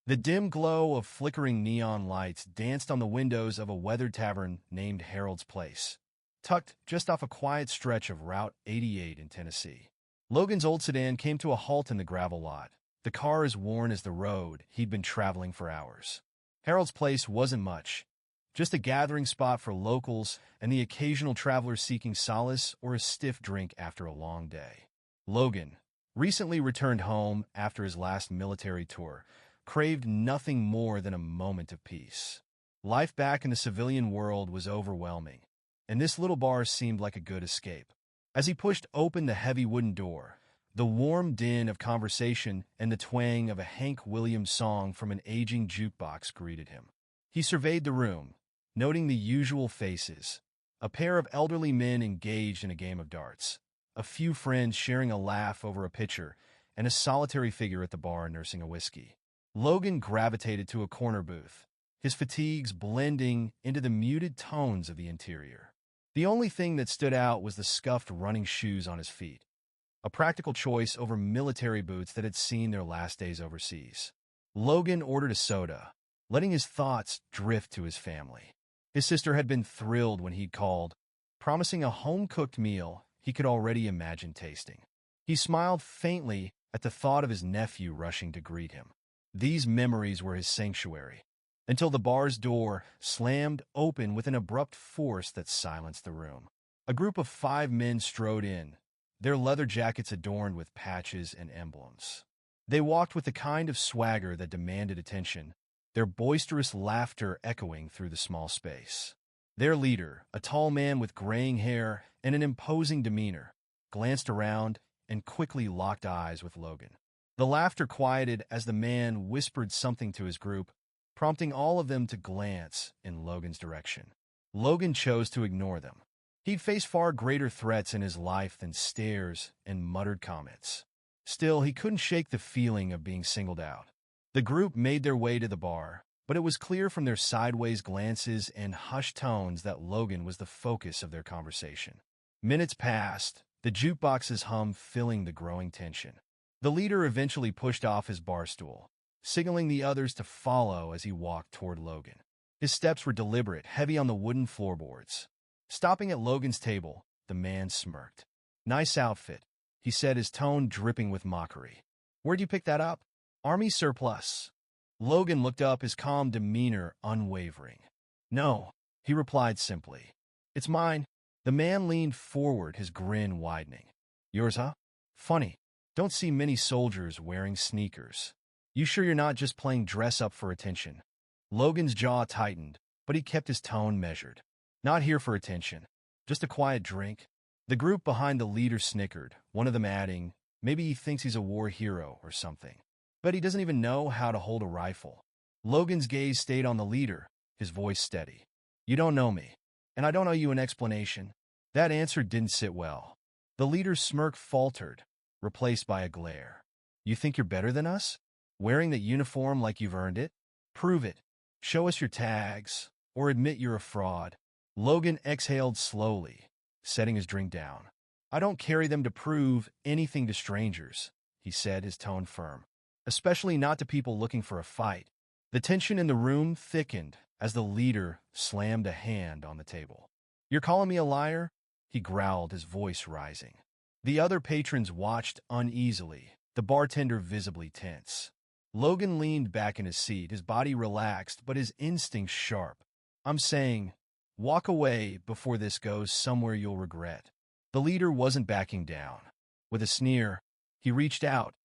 The dim glow of flickering neon lights danced on the windows of a weathered tavern named Harold's Place, tucked just off a quiet stretch of Route 88 in Tennessee. Logan's old sedan came to a halt in the gravel lot, the car as worn as the road he'd been traveling for hours. Harold's Place wasn't much, just a gathering spot for locals and the occasional traveler seeking solace or a stiff drink after a long day. Logan, recently returned home after his last military tour, craved nothing more than a moment of peace. Life back in the civilian world was overwhelming, and this little bar seemed like a good escape. As he pushed open the heavy wooden door, the warm din of conversation and the twang of a Hank Williams song from an aging jukebox greeted him. He surveyed the room, noting the usual faces: a pair of elderly men engaged in a game of darts, a few friends sharing a laugh over a pitcher, and a solitary figure at the bar nursing a whiskey. Logan gravitated to a corner booth, his fatigues blending into the muted tones of the interior. The only thing that stood out was the scuffed running shoes on his feet, a practical choice over military boots that had seen their last days overseas. Logan ordered a soda, letting his thoughts drift to his family. His sister had been thrilled when he'd called, promising a home-cooked meal he could already imagine tasting. He smiled faintly at the thought of his nephew rushing to greet him. These memories were his sanctuary, until the bar's door slammed open with an abrupt force that silenced the room. A group of 5 men strode in, their leather jackets adorned with patches and emblems. They walked with the kind of swagger that demanded attention, their boisterous laughter echoing through the small space. Their leader, a tall man with graying hair and an imposing demeanor, glanced around and quickly locked eyes with Logan. The laughter quieted as the man whispered something to his group, prompting all of them to glance in Logan's direction. Logan chose to ignore them. He'd faced far greater threats in his life than stares and muttered comments. Still, he couldn't shake the feeling of being singled out. The group made their way to the bar, but it was clear from their sideways glances and hushed tones that Logan was the focus of their conversation. Minutes passed, the jukebox's hum filling the growing tension. The leader eventually pushed off his bar stool, signaling the others to follow as he walked toward Logan. His steps were deliberate, heavy on the wooden floorboards. Stopping at Logan's table, the man smirked. "Nice outfit," he said, his tone dripping with mockery. "Where'd you pick that up?" "Army surplus." Logan looked up, his calm demeanor unwavering. "No," he replied simply. "It's mine." The man leaned forward, his grin widening. "Yours, huh? Funny. Don't see many soldiers wearing sneakers. You sure you're not just playing dress-up for attention?" Logan's jaw tightened, but he kept his tone measured. "Not here for attention. Just a quiet drink." The group behind the leader snickered, one of them adding, "Maybe he thinks he's a war hero or something. But he doesn't even know how to hold a rifle." Logan's gaze stayed on the leader, his voice steady. "You don't know me, and I don't owe you an explanation." That answer didn't sit well. The leader's smirk faltered, replaced by a glare. "You think you're better than us? Wearing that uniform like you've earned it? Prove it. Show us your tags, or admit you're a fraud." Logan exhaled slowly, setting his drink down. "I don't carry them to prove anything to strangers," he said, his tone firm. "Especially not to people looking for a fight." The tension in the room thickened as the leader slammed a hand on the table. "You're calling me a liar?" he growled, his voice rising. The other patrons watched uneasily, the bartender visibly tense. Logan leaned back in his seat, his body relaxed but his instincts sharp. "I'm saying, walk away before this goes somewhere you'll regret." The leader wasn't backing down. With a sneer, he reached out,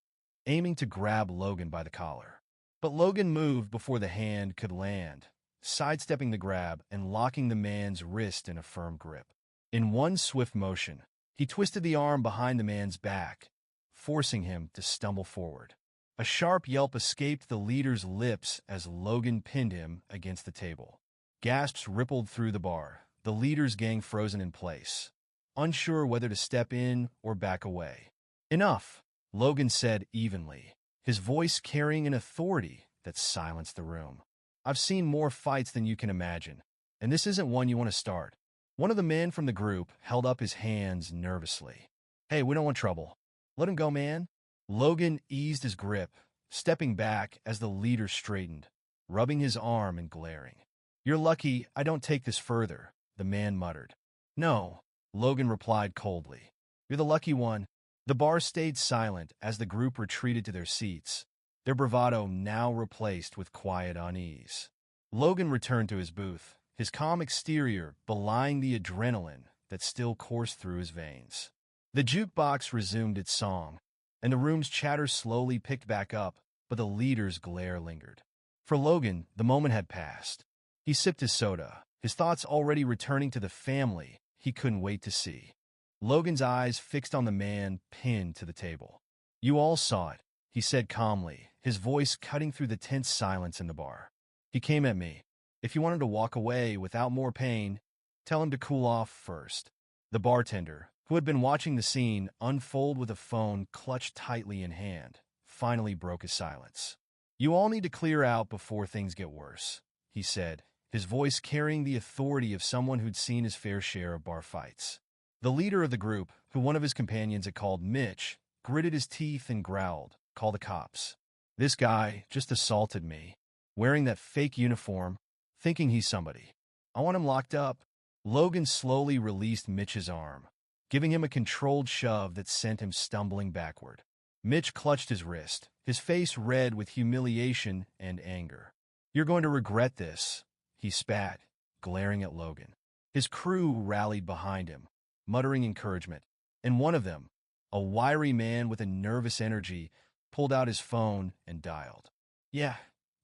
aiming to grab Logan by the collar. But Logan moved before the hand could land, sidestepping the grab and locking the man's wrist in a firm grip. In one swift motion, he twisted the arm behind the man's back, forcing him to stumble forward. A sharp yelp escaped the leader's lips as Logan pinned him against the table. Gasps rippled through the bar, the leader's gang frozen in place, unsure whether to step in or back away. "Enough," Logan said evenly, his voice carrying an authority that silenced the room. "I've seen more fights than you can imagine, and this isn't one you want to start." One of the men from the group held up his hands nervously. "Hey, we don't want trouble. Let him go, man." Logan eased his grip, stepping back as the leader straightened, rubbing his arm and glaring. "You're lucky I don't take this further," the man muttered. "No," Logan replied coldly. "You're the lucky one." The bar stayed silent as the group retreated to their seats, their bravado now replaced with quiet unease. Logan returned to his booth, his calm exterior belying the adrenaline that still coursed through his veins. The jukebox resumed its song, and the room's chatter slowly picked back up, but the leader's glare lingered. For Logan, the moment had passed. He sipped his soda, his thoughts already returning to the family he couldn't wait to see. Logan's eyes fixed on the man pinned to the table. "You all saw it," he said calmly, his voice cutting through the tense silence in the bar. "He came at me. If you wanted to walk away without more pain, tell him to cool off first." The bartender, who had been watching the scene unfold with a phone clutched tightly in hand, finally broke his silence. "You all need to clear out before things get worse," he said, his voice carrying the authority of someone who'd seen his fair share of bar fights. The leader of the group, who one of his companions had called Mitch, gritted his teeth and growled, "Call the cops. This guy just assaulted me, wearing that fake uniform, thinking he's somebody. I want him locked up." Logan slowly released Mitch's arm, giving him a controlled shove that sent him stumbling backward. Mitch clutched his wrist, his face red with humiliation and anger. "You're going to regret this," he spat, glaring at Logan. His crew rallied behind him, muttering encouragement, and one of them, a wiry man with a nervous energy, pulled out his phone and dialed. "Yeah,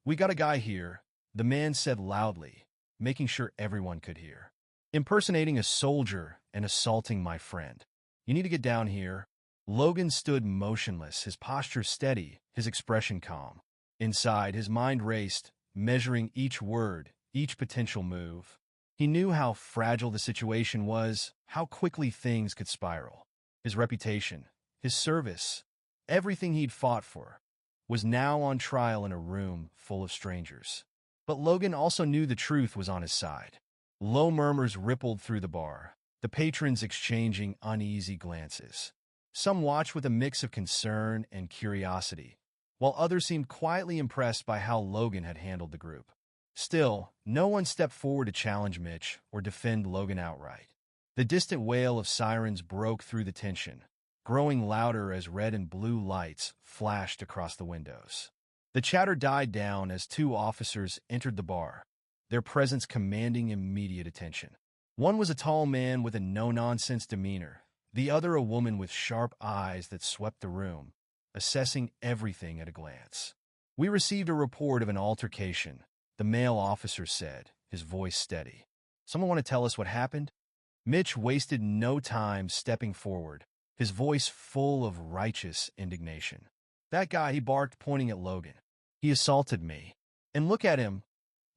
we got a guy here," the man said loudly, making sure everyone could hear. "Impersonating a soldier and assaulting my friend. You need to get down here." Logan stood motionless, his posture steady, his expression calm. Inside, his mind raced, measuring each word, each potential move. He knew how fragile the situation was, how quickly things could spiral. His reputation, his service, everything he'd fought for, was now on trial in a room full of strangers. But Logan also knew the truth was on his side. Low murmurs rippled through the bar, the patrons exchanging uneasy glances. Some watched with a mix of concern and curiosity, while others seemed quietly impressed by how Logan had handled the group. Still, no one stepped forward to challenge Mitch or defend Logan outright. The distant wail of sirens broke through the tension, growing louder as red and blue lights flashed across the windows. The chatter died down as two officers entered the bar, their presence commanding immediate attention. One was a tall man with a no-nonsense demeanor, the other a woman with sharp eyes that swept the room, assessing everything at a glance. "We received a report of an altercation," the male officer said, his voice steady. "Someone want to tell us what happened?" Mitch wasted no time stepping forward, his voice full of righteous indignation. "That guy," he barked, pointing at Logan. "He assaulted me. And look at him,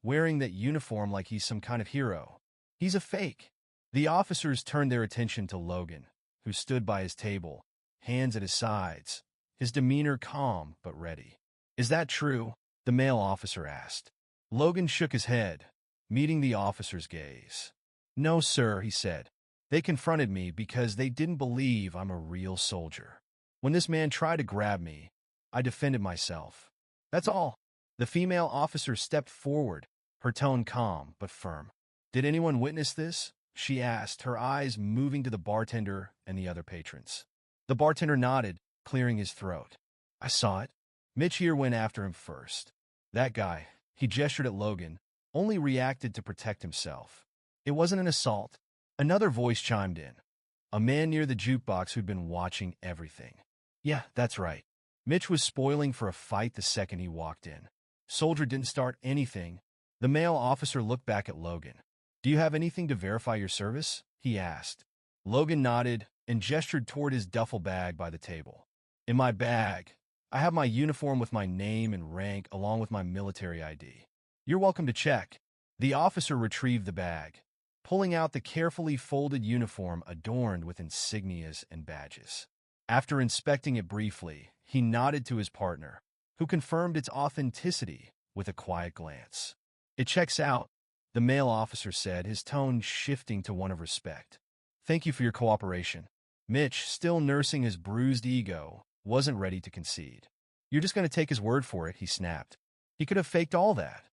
wearing that uniform like he's some kind of hero. He's a fake." The officers turned their attention to Logan, who stood by his table, hands at his sides, his demeanor calm but ready. "Is that true?" the male officer asked. Logan shook his head, meeting the officer's gaze. "No, sir," he said. "They confronted me because they didn't believe I'm a real soldier. When this man tried to grab me, I defended myself. That's all." The female officer stepped forward, her tone calm but firm. "Did anyone witness this?" she asked, her eyes moving to the bartender and the other patrons. The bartender nodded, clearing his throat. "I saw it." Mitch here went after him first. "That guy," he gestured at Logan, only reacted to protect himself. "It wasn't an assault." Another voice chimed in, a man near the jukebox who'd been watching everything. "Yeah, that's right. Mitch was spoiling for a fight the second he walked in. Soldier didn't start anything." The male officer looked back at Logan. "Do you have anything to verify your service?" he asked. Logan nodded and gestured toward his duffel bag by the table. "In my bag, I have my uniform with my name and rank along with my military ID. You're welcome to check." The officer retrieved the bag, pulling out the carefully folded uniform adorned with insignias and badges. After inspecting it briefly, he nodded to his partner, who confirmed its authenticity with a quiet glance. "It checks out," the male officer said, his tone shifting to one of respect. "Thank you for your cooperation." Mitch, still nursing his bruised ego, wasn't ready to concede. You're just going to take his word for it, he snapped. He could have faked all that.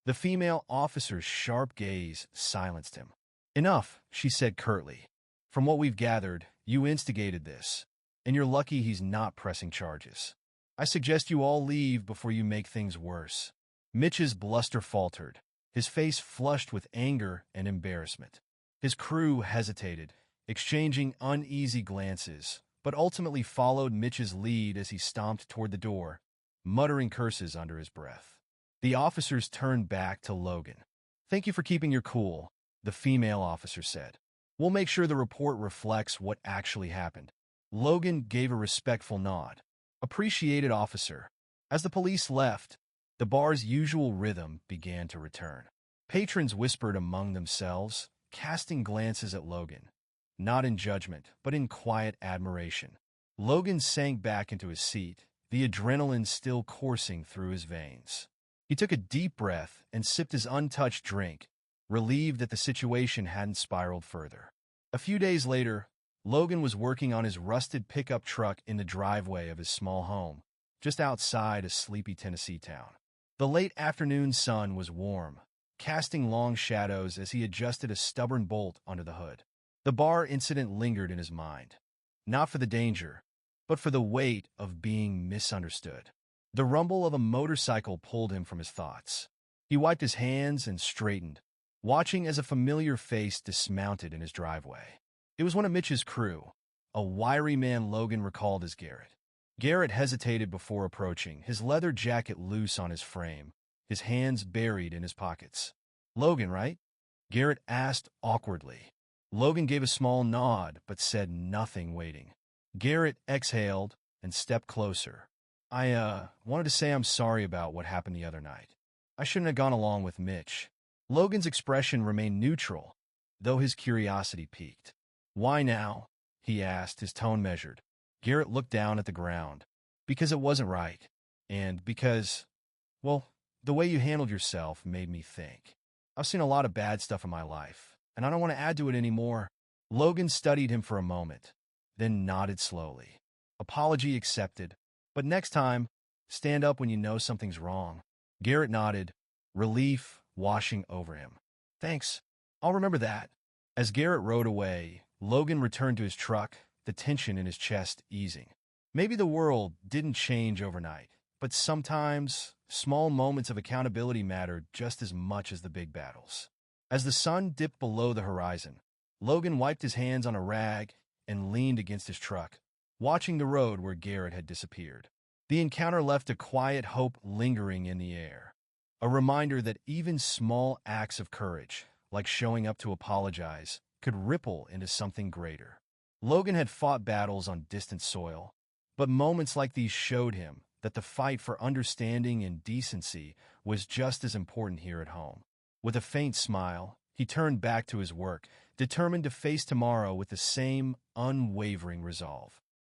The female officer's sharp gaze silenced him. Enough, she said curtly. From what we've gathered, you instigated this, and you're lucky he's not pressing charges. I suggest you all leave before you make things worse. Mitch's bluster faltered, his face flushed with anger and embarrassment. His crew hesitated, exchanging uneasy glances, but ultimately followed Mitch's lead as he stomped toward the door, muttering curses under his breath. The officers turned back to Logan. Thank you for keeping your cool, the female officer said. We'll make sure the report reflects what actually happened. Logan gave a respectful nod. Appreciated, officer. As the police left, the bar's usual rhythm began to return. Patrons whispered among themselves, casting glances at Logan, not in judgment, but in quiet admiration. Logan sank back into his seat, the adrenaline still coursing through his veins. He took a deep breath and sipped his untouched drink, relieved that the situation hadn't spiraled further. A few days later, Logan was working on his rusted pickup truck in the driveway of his small home, just outside a sleepy Tennessee town. The late afternoon sun was warm, casting long shadows as he adjusted a stubborn bolt onto the hood. The bar incident lingered in his mind, not for the danger, but for the weight of being misunderstood. The rumble of a motorcycle pulled him from his thoughts. He wiped his hands and straightened, watching as a familiar face dismounted in his driveway. It was one of Mitch's crew, a wiry man Logan recalled as Garrett. Garrett hesitated before approaching, his leather jacket loose on his frame, his hands buried in his pockets. Logan, right? Garrett asked awkwardly. Logan gave a small nod, but said nothing, waiting. Garrett exhaled and stepped closer. I wanted to say I'm sorry about what happened the other night. I shouldn't have gone along with Mitch. Logan's expression remained neutral, though his curiosity piqued. Why now? He asked, his tone measured. Garrett looked down at the ground. Because it wasn't right. And because, well, the way you handled yourself made me think. I've seen a lot of bad stuff in my life, and I don't want to add to it anymore. Logan studied him for a moment, then nodded slowly. Apology accepted, but next time, stand up when you know something's wrong. Garrett nodded, relief washing over him. Thanks. I'll remember that. As Garrett rode away, Logan returned to his truck, the tension in his chest easing. Maybe the world didn't change overnight, but sometimes small moments of accountability mattered just as much as the big battles. As the sun dipped below the horizon, Logan wiped his hands on a rag and leaned against his truck, watching the road where Garrett had disappeared. The encounter left a quiet hope lingering in the air, a reminder that even small acts of courage, like showing up to apologize, could ripple into something greater. Logan had fought battles on distant soil, but moments like these showed him that the fight for understanding and decency was just as important here at home. With a faint smile, he turned back to his work, determined to face tomorrow with the same unwavering resolve.